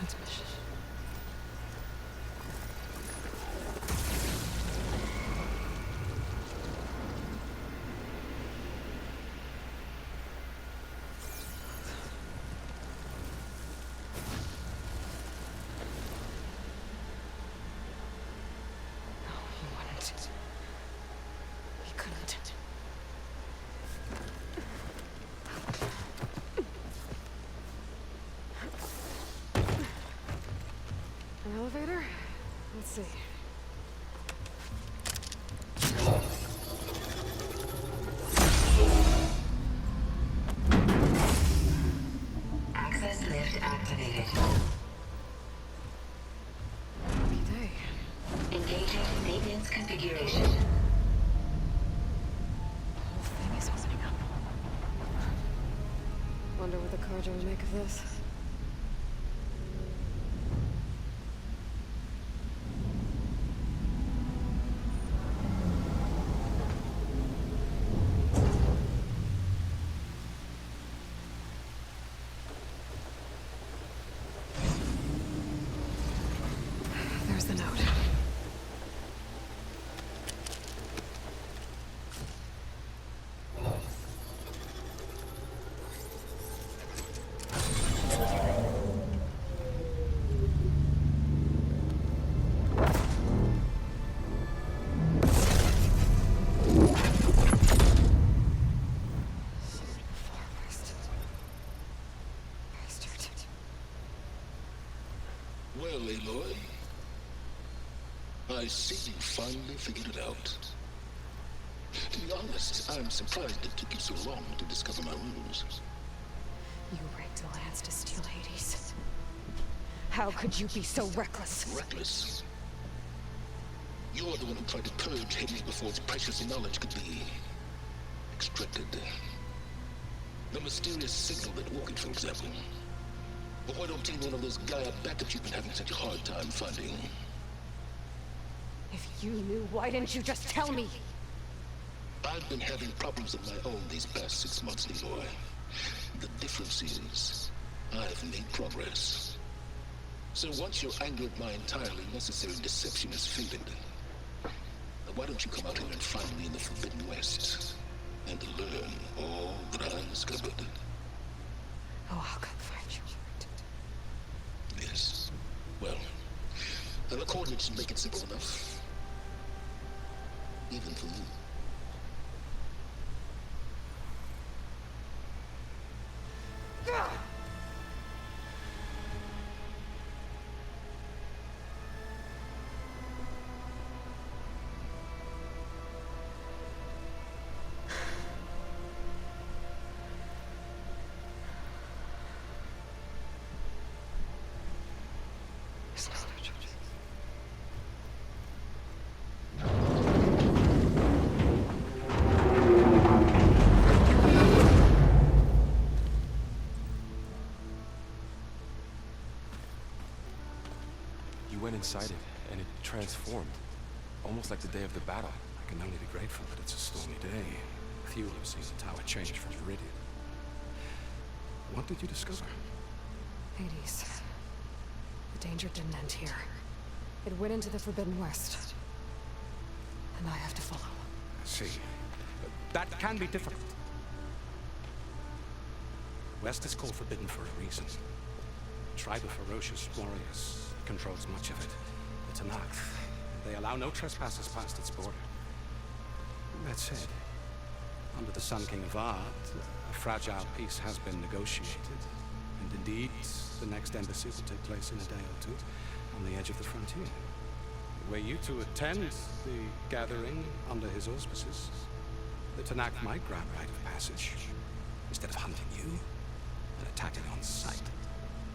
transmission. No, he wouldn't. He couldn't. An elevator? Let's see. Access lift activated. Lucky day. Engaging maintenance configuration. The whole thing is opening up. Wonder what the Carja would make of this. There's the note. Forest. Bastard. Well, Aloy, I see you finally figured it out. To be honest, I'm surprised it took you so long to discover my rules. You rigged the Lance to steal Hades. How could you be so reckless? Reckless. You're the one who tried to purge Hades before its precious knowledge could be extracted. The mysterious signal that woke it, for example. But why don't you one of those Gaia backups you've been having such a hard time finding? If you knew, why didn't you just tell me? I've been having problems of my own these past 6 months, Leroy. The difference is, I've made progress. So once your anger at my entirely necessary deception has faded, why don't you come out here and find me in the Forbidden West and learn all that I discovered? Oh, I'll come find you. Yes. Well, the coordinates make it simple enough. Even for you. There's no other choice. You went inside it, and it transformed. Almost like the day of the battle. I can only be grateful that it's a stormy day. Few will have seen the tower change from Meridian. What did you discover? Hades. The danger didn't end here. It went into the Forbidden West. And I have to follow. I see. That can be difficult. West is called Forbidden for a reason. A tribe of ferocious warriors controls much of it. The Tanakh. They allow no trespassers past its border. That said, under the Sun King of Ard, a fragile peace has been negotiated. And indeed, the next embassy will take place in a day or two on the edge of the frontier. Were you to attend the gathering under his auspices, the Tanakh might grant right of passage instead of hunting you and attacking on sight.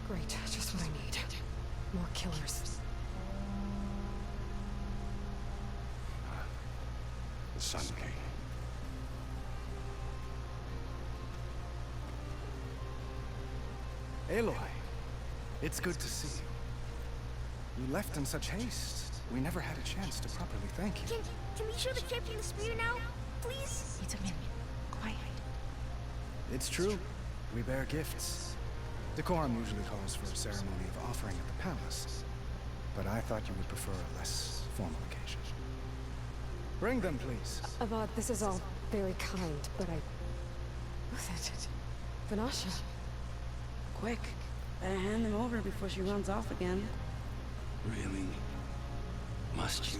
Great, just what I need. More killers. The Sun King. Aloy, it's good to see you. You left in such haste. We never had a chance to properly thank you. Can we show the captain the spear now, please? It's a minute. Quiet. It's true. We bear gifts. Decorum usually calls for a ceremony of offering at the palace, but I thought you would prefer a less formal occasion. Bring them, please. Avad, this is all very kind, but I... Who's it? Vanasha. Quick. Better hand them over before she runs off again. Really? Must you?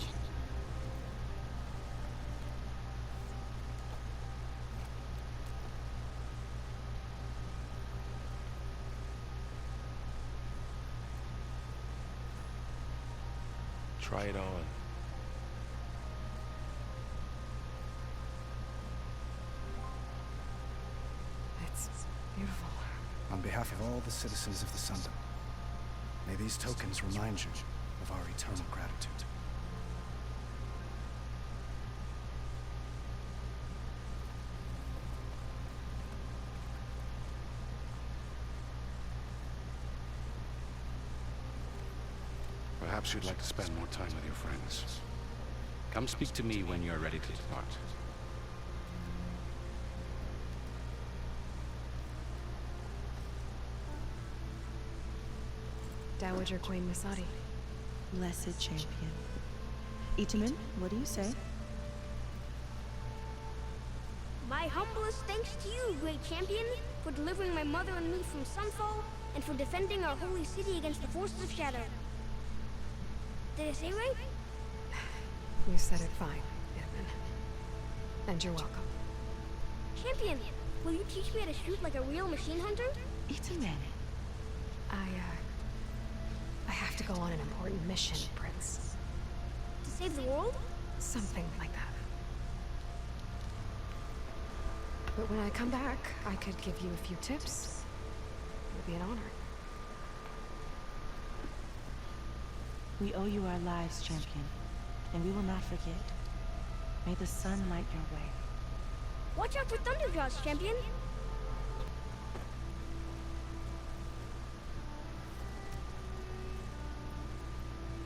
Try it on. It's beautiful. On behalf of all the citizens of the Sundom, may these tokens remind you of our eternal gratitude. Perhaps you'd like to spend more time with your friends. Come speak to me when you're ready to depart. Dowager Queen Masadi. Blessed champion. Itamen, what do you say? My humblest thanks to you, great champion, for delivering my mother and me from Sunfall, and for defending our holy city against the forces of Shadow. Did I say right? You said it fine, Edmund. And you're welcome. Champion, will you teach me how to shoot like a real machine hunter? Itamen. I have to go on an important mission, Prince. To save the world? Something like that. But when I come back, I could give you a few tips. It would be an honor. We owe you our lives, champion, and we will not forget. May the sun light your way. Watch out for Thunderjaws, champion!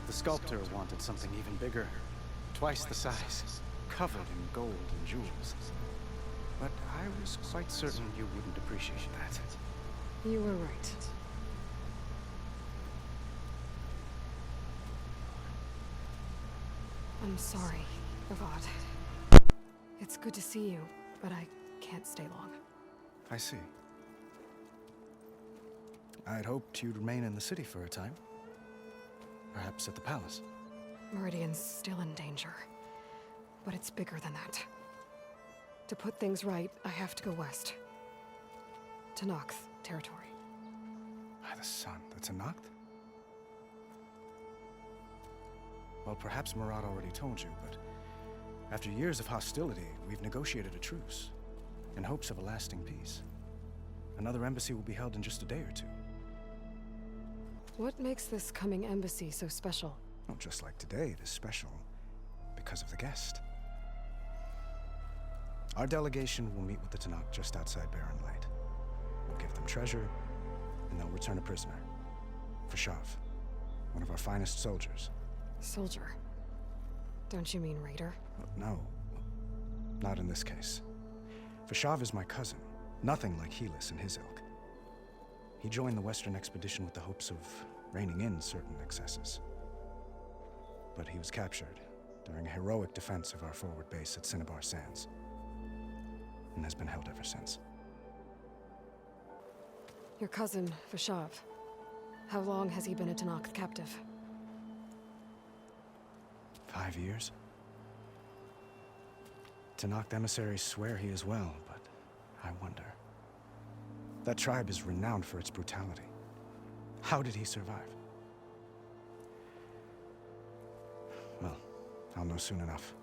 The sculptor wanted something even bigger, twice the size, covered in gold and jewels. But I was quite certain you wouldn't appreciate that. You were right. I'm sorry, Avad. It's good to see you, but I can't stay long. I see. I'd hoped you'd remain in the city for a time. Perhaps at the palace. Meridian's still in danger, but it's bigger than that. To put things right, I have to go west. To Nox territory. By the sun, that's a Noct? Well, perhaps Murad already told you, but after years of hostility, we've negotiated a truce, in hopes of a lasting peace. Another embassy will be held in just a day or two. What makes this coming embassy so special? Well, just like today, it is special because of the guest. Our delegation will meet with the Tenakth just outside Barren Light. We'll give them treasure, and they'll return a prisoner. Fashav, one of our finest soldiers. Soldier? Don't you mean raider? No, not in this case. Fashav is my cousin, nothing like Helis and his ilk. He joined the Western expedition with the hopes of reining in certain excesses. But he was captured during a heroic defense of our forward base at Cinnabar Sands, and has been held ever since. Your cousin, Fashav. How long has he been a Tenakth captive? 5 years. Tenakth emissaries swear he is well, but I wonder. That tribe is renowned for its brutality. How did he survive? Well, I'll know soon enough.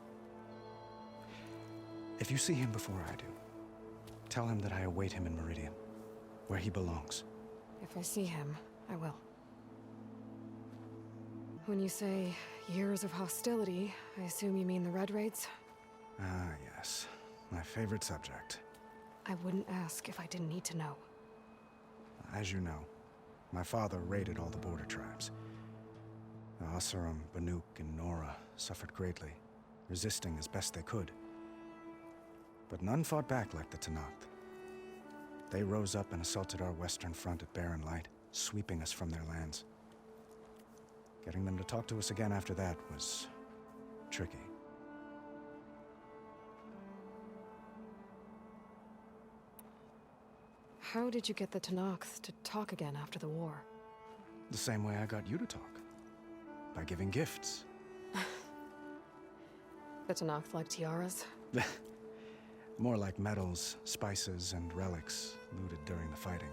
If you see him before I do, tell him that I await him in Meridian, where he belongs. If I see him, I will. When you say years of hostility, I assume you mean the Red Raids? Ah, yes. My favorite subject. I wouldn't ask if I didn't need to know. As you know, my father raided all the border tribes. The Asurum, Banuk, and Nora suffered greatly, resisting as best they could. But none fought back like the Tenakth. They rose up and assaulted our western front at Barren Light, sweeping us from their lands. Getting them to talk to us again after that was tricky. How did you get the Tenakth to talk again after the war? The same way I got you to talk. By giving gifts. The Tenakth like tiaras? More like medals, spices, and relics looted during the fighting.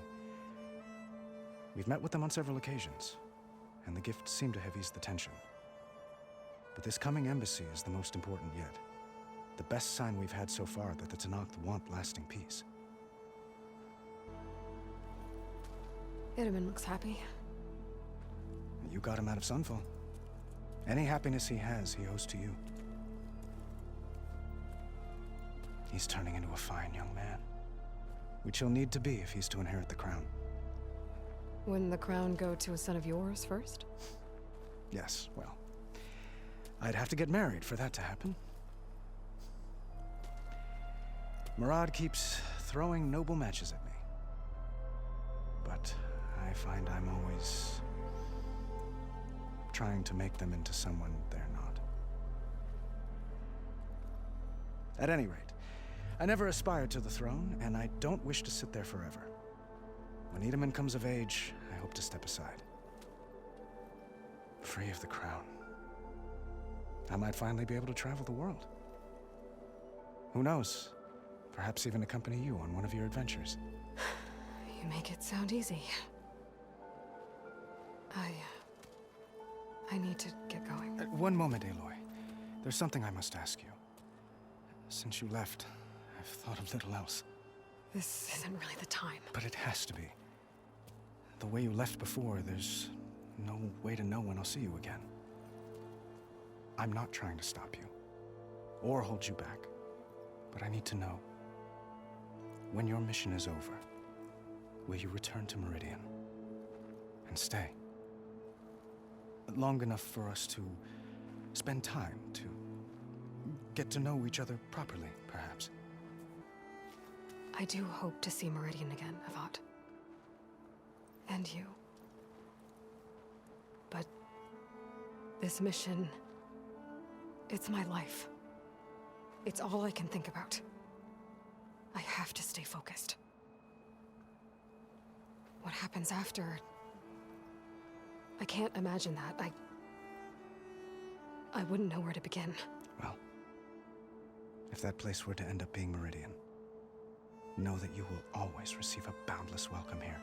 We've met with them on several occasions, and the gifts seem to have eased the tension. But this coming embassy is the most important yet. The best sign we've had so far that the Tenakth want lasting peace. Itamen looks happy. You got him out of Sunfall. Any happiness he has, he owes to you. He's turning into a fine young man, which he'll need to be if he's to inherit the crown. Wouldn't the crown go to a son of yours first? Yes, well, I'd have to get married for that to happen. Murad keeps throwing noble matches at me. But I find I'm always trying to make them into someone they're not. At any rate, I never aspired to the throne, and I don't wish to sit there forever. When Itamen comes of age, I hope to step aside. Free of the crown. I might finally be able to travel the world. Who knows? Perhaps even accompany you on one of your adventures. You make it sound easy. I need to get going. One moment, Aloy. There's something I must ask you. Since you left, I've thought of little else. This isn't really the time. But it has to be. The way you left before, there's no way to know when I'll see you again. I'm not trying to stop you, or hold you back, but I need to know. When your mission is over, will you return to Meridian? And stay? Long enough for us to spend time, to get to know each other properly, perhaps. I do hope to see Meridian again, Avad. And you. But this mission, it's my life. It's all I can think about. I have to stay focused. What happens after? I can't imagine that. I wouldn't know where to begin. Well, if that place were to end up being Meridian, know that you will always receive a boundless welcome here.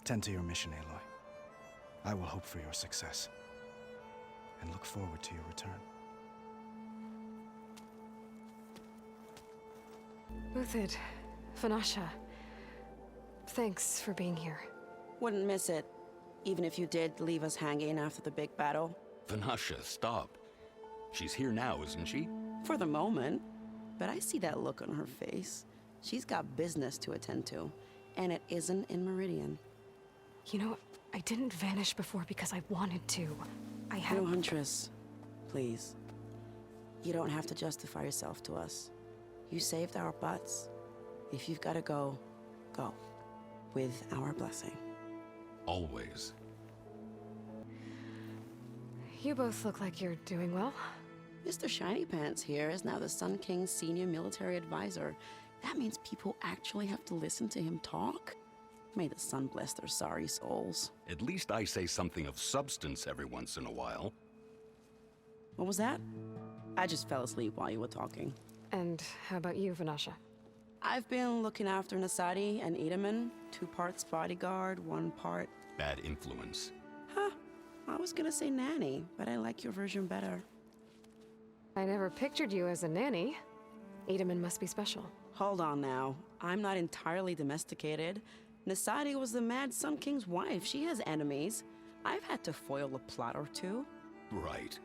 Tend to your mission, Aloy. I will hope for your success, and look forward to your return. Uthid, Vanasha, thanks for being here. Wouldn't miss it, even if you did leave us hanging after the big battle. Vanasha, stop. She's here now, isn't she? For the moment. But I see that look on her face. She's got business to attend to, and it isn't in Meridian. You know, I didn't vanish before because I wanted to. I had... No, Huntress. Please. You don't have to justify yourself to us. You saved our butts. If you've got to go, go. With our blessing. Always. You both look like you're doing well. Mr. Shiny Pants here is now the Sun King's senior military advisor. That means people actually have to listen to him talk? May the sun bless their sorry souls. At least I say something of substance every once in a while. What was that? I just fell asleep while you were talking. And how about you, Vanasha? I've been looking after Nasadi and Itamen. 2 parts bodyguard, 1 part... Bad influence. Huh. I was gonna say nanny, but I like your version better. I never pictured you as a nanny. Itamen must be special. Hold on now. I'm not entirely domesticated. Nasadi was the Mad Sun King's wife. She has enemies. I've had to foil a plot or 2. Right.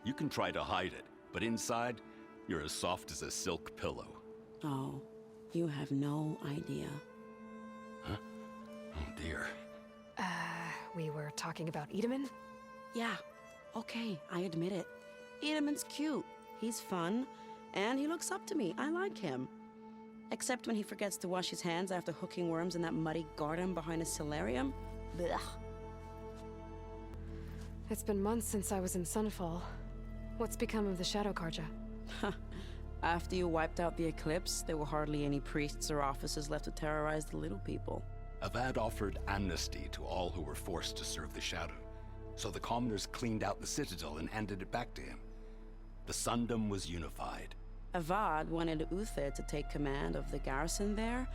You can try to hide it, but inside, you're as soft as a silk pillow. Oh, you have no idea. Huh? Oh dear. We were talking about Itamen? Yeah. Okay, I admit it. Itamen's cute. He's fun. And he looks up to me. I like him. Except when he forgets to wash his hands after hooking worms in that muddy garden behind a solarium. Blech. It's been months since I was in Sunfall. What's become of the Shadow Carja? After you wiped out the Eclipse, there were hardly any priests or officers left to terrorize the little people. Avad offered amnesty to all who were forced to serve the Shadow, so the commoners cleaned out the Citadel and handed it back to him. The Sundom was unified. Avad wanted Uther to take command of the garrison there,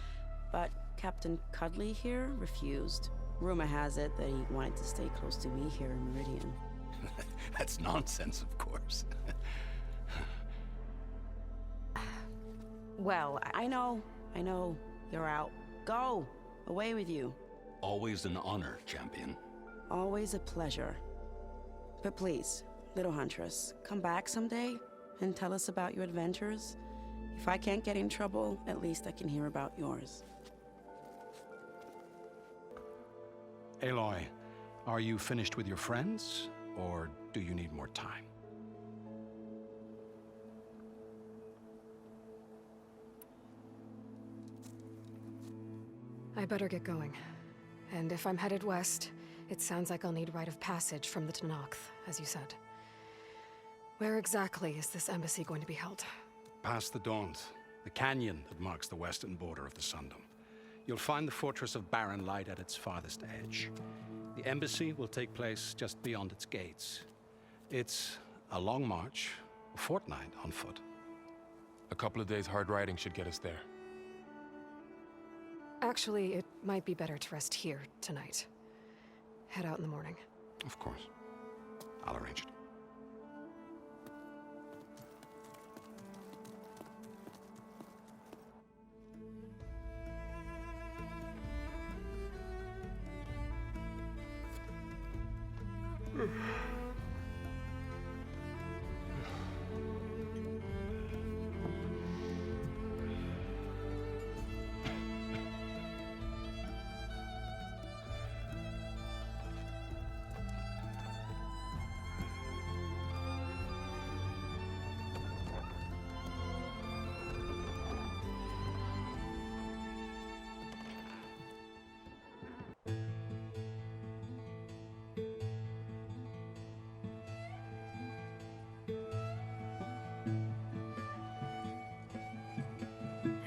but Captain Cudley here refused. Rumor has it that he wanted to stay close to me here in Meridian. That's nonsense, of course. Well, I know. You're out. Go! Away with you. Always an honor, champion. Always a pleasure. But please, little Huntress, come back someday and tell us about your adventures. If I can't get in trouble, at least I can hear about yours. Aloy, are you finished with your friends, or do you need more time? I better get going. And if I'm headed west, it sounds like I'll need rite of passage from the Tenakth, as you said. Where exactly is this embassy going to be held? Past the Daunt, the canyon that marks the western border of the Sundom. You'll find the fortress of Barren Light at its farthest edge. The embassy will take place just beyond its gates. It's a long march, a fortnight on foot. A couple of days hard riding should get us there. Actually, it might be better to rest here tonight. Head out in the morning. Of course. I'll arrange it.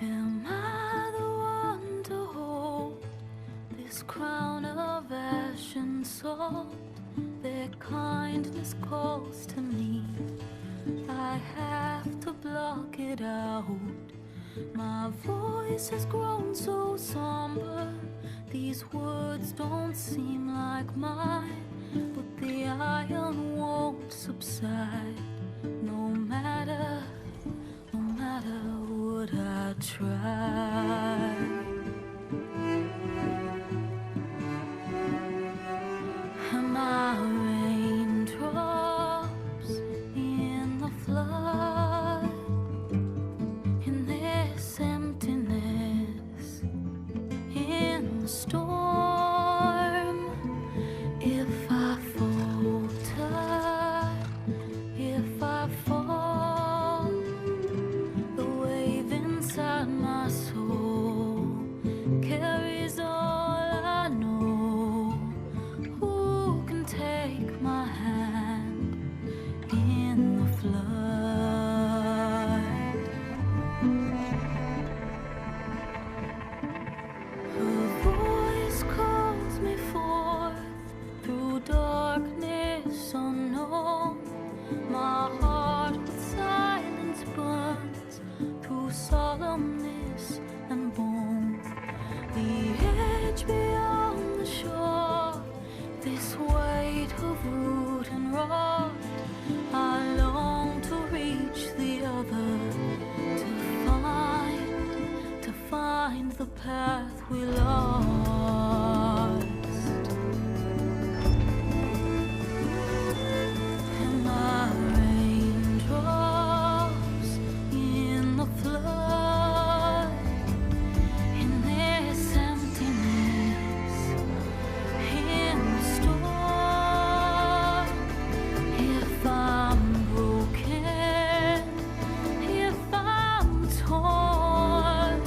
Am I the one to hold this crown of ash and salt? Their kindness calls to me. I have to block it out. My voice has grown so somber. These words don't seem like mine, but the iron won't subside. No matter what I try. Am I raindrops in the flood? In this emptiness, in the storm. If I falter, if I fall, the wave inside my soul carries all I know. Who can take my hand in the flood? Her voice calls me forth through darkness unknown. My heart with silence burns through solemnness and bone. The edge beyond the shore, this weight of root and rot. I long to reach the other, to find the path we lost. Am I raindrops in the flood? In this emptiness, in the storm. If I'm broken, if I'm torn,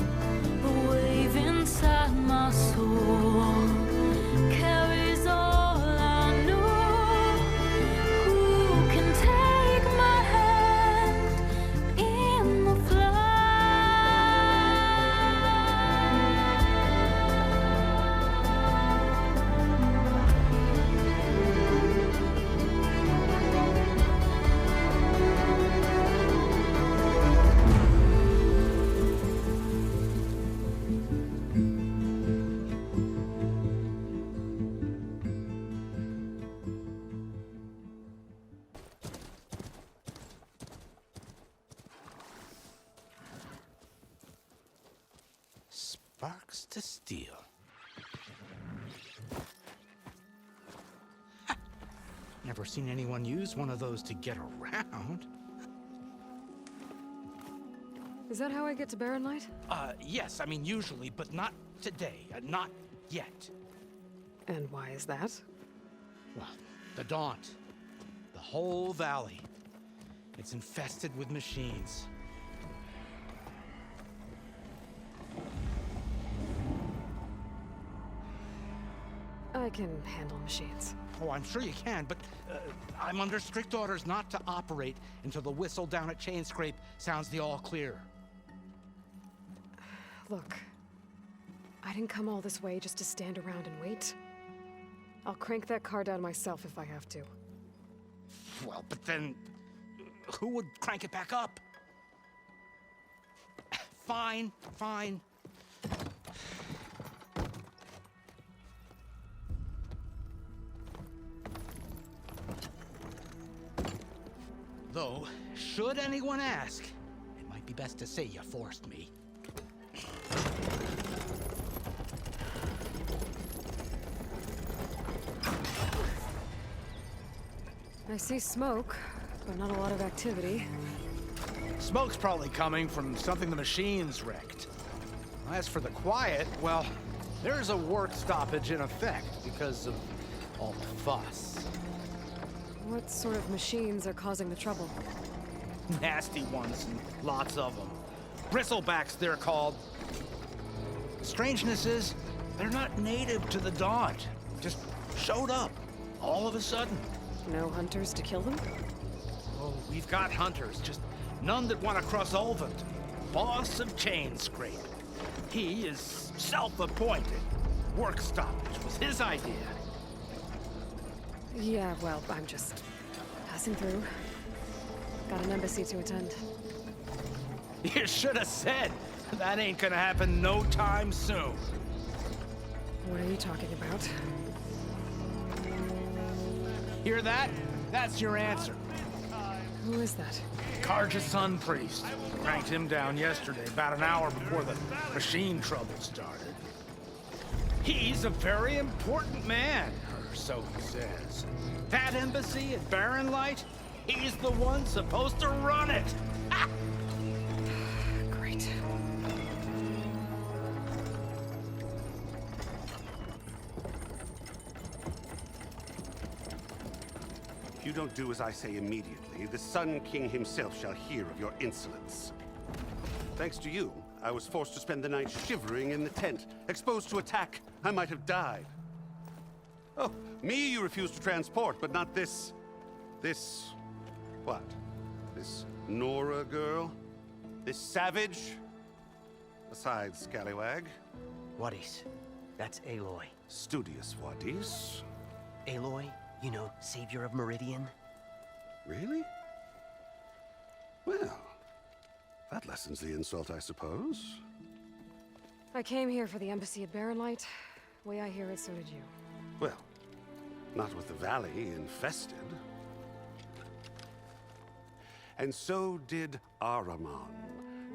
Sparks to steel. Ha! Never seen anyone use one of those to get around. Is that how I get to Barren Light? Yes, I mean usually, but not today. Not yet. And why is that? Well, the Daunt. The whole valley. It's infested with machines. I can handle machines. Oh, I'm sure you can, but I'm under strict orders not to operate until the whistle down at Chainscrape sounds the all clear. Look, I didn't come all this way just to stand around and wait. I'll crank that car down myself if I have to. Well, but then who would crank it back up? Fine, fine. Though, should anyone ask, it might be best to say you forced me. I see smoke, but not a lot of activity. Smoke's probably coming from something the machines wrecked. As for the quiet, well, there's a work stoppage in effect because of all the fuss. What sort of machines are causing the trouble? Nasty ones, and lots of them. Bristlebacks, they're called. Strangeness is, they're not native to the Daunt. Just showed up, all of a sudden. No hunters to kill them? Oh, we've got hunters, just none that want to cross Ulvund. Boss of Chainscrape. He is self-appointed. Work stoppage was his idea. Yeah, well, I'm just passing through. Got an embassy to attend. You should have said. That ain't gonna happen no time soon. What are you talking about? Hear that? That's your answer. Who is that? Karja Sun Priest. Cranked him down yesterday, about an hour before the machine trouble started. He's a very important man, or so he says. That embassy at Barren Light, he's the one supposed to run it. Ha! Great. If you don't do as I say immediately, the Sun King himself shall hear of your insolence. Thanks to you, I was forced to spend the night shivering in the tent. Exposed to attack, I might have died. Oh, me you refuse to transport, but not this... what? This Nora girl? This savage? Besides, scallywag. Wadis. That's Aloy. Studious Wadis. Aloy, you know, savior of Meridian. Really? Well, that lessens the insult, I suppose. I came here for the embassy at Barren Light. Way I hear it, so did you. Well, not with the valley infested. And so did Ahriman,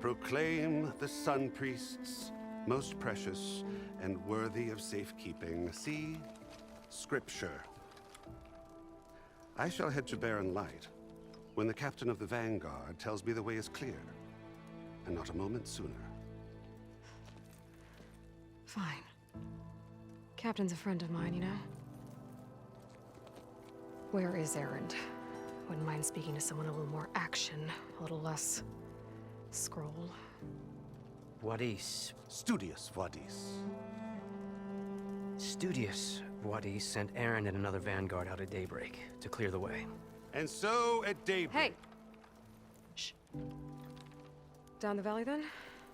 proclaim the Sun Priests most precious and worthy of safekeeping. See, Scripture. I shall head to Barren Light when the captain of the Vanguard tells me the way is clear, and not a moment sooner. Fine. Captain's a friend of mine, you know? Where is Erend? Wouldn't mind speaking to someone a little more action, a little less scroll. Wadis. Studious Wadis. Studious Wadis sent Aaron and another Vanguard out at daybreak to clear the way. And so at daybreak... Hey! Shh. Down the valley, then?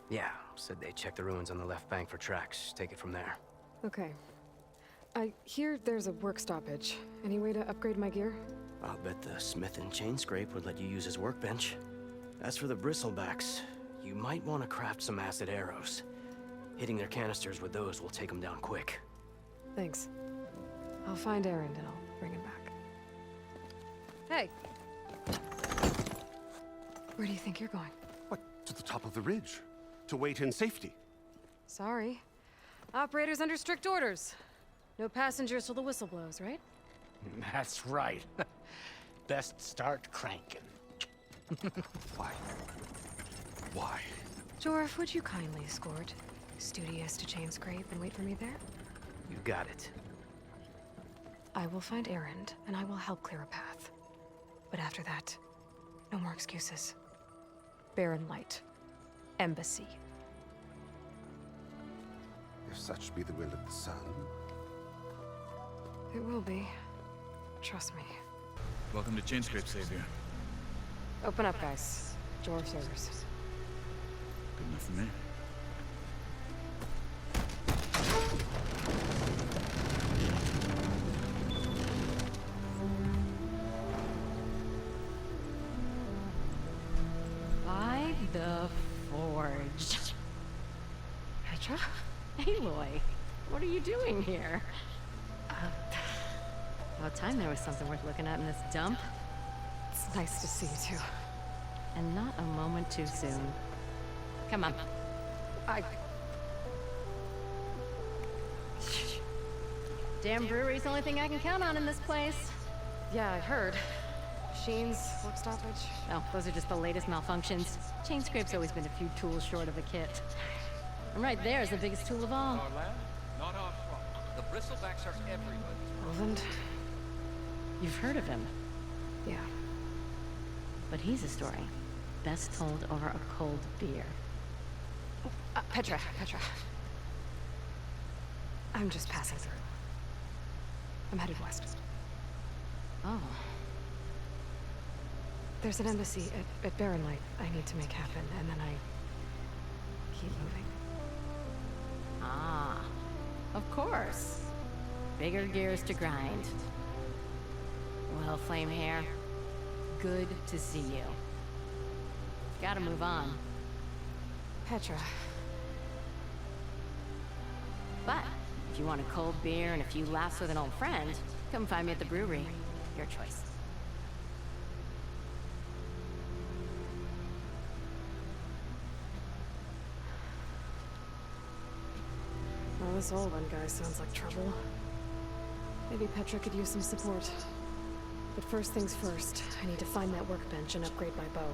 Yeah, said they checked the ruins on the left bank for tracks. Take it from there. Okay. I hear there's a work stoppage. Any way to upgrade my gear? I'll bet the smith in Chainscrape would let you use his workbench. As for the Bristlebacks, you might want to craft some acid arrows. Hitting their canisters with those will take them down quick. Thanks. I'll find Erend and I'll bring him back. Hey! Where do you think you're going? What, to the top of the ridge? To wait in safety? Sorry. Operator's under strict orders. No passengers till the whistle blows, right? That's right. Best start cranking. Why? Why? Jorf, would you kindly escort Studious to Chainscrape and wait for me there? You got it. I will find Erend, and I will help clear a path. But after that, no more excuses. Barren Light. Embassy. If such be the will of the sun. It will be. Trust me. Welcome to Chainscrape, Savior. Open up, guys. Jorf's orders. Good enough for me. By the Forge. Petra? Aloy, what are you doing here? About time there was something worth looking at in this dump. It's nice to see you too. And not a moment too soon. Come on. Damn brewery's the only thing I can count on in this place. Yeah, I heard. Machines, work stoppage. Oh, those are just the latest malfunctions. Chainscrape's always been a few tools short of a kit. And right there is the biggest tool of all. Our land, not our problem. The bristlebacks are everybody's. Roland? You've heard of him. Yeah. But he's a story best told over a cold beer. Petra. I'm just passing through. I'm headed west. Oh. There's an embassy at Barren Light I need to make happen, and then I keep moving. Ah, of course. Bigger gears to grind. Well, Flamehair, good to see you. Gotta move on. Petra. But if you want a cold beer and a few laughs with an old friend, come find me at the brewery. Your choice. Well, this Olwen guy sounds like trouble. Maybe Petra could use some support. But first things first, I need to find that workbench and upgrade my bow.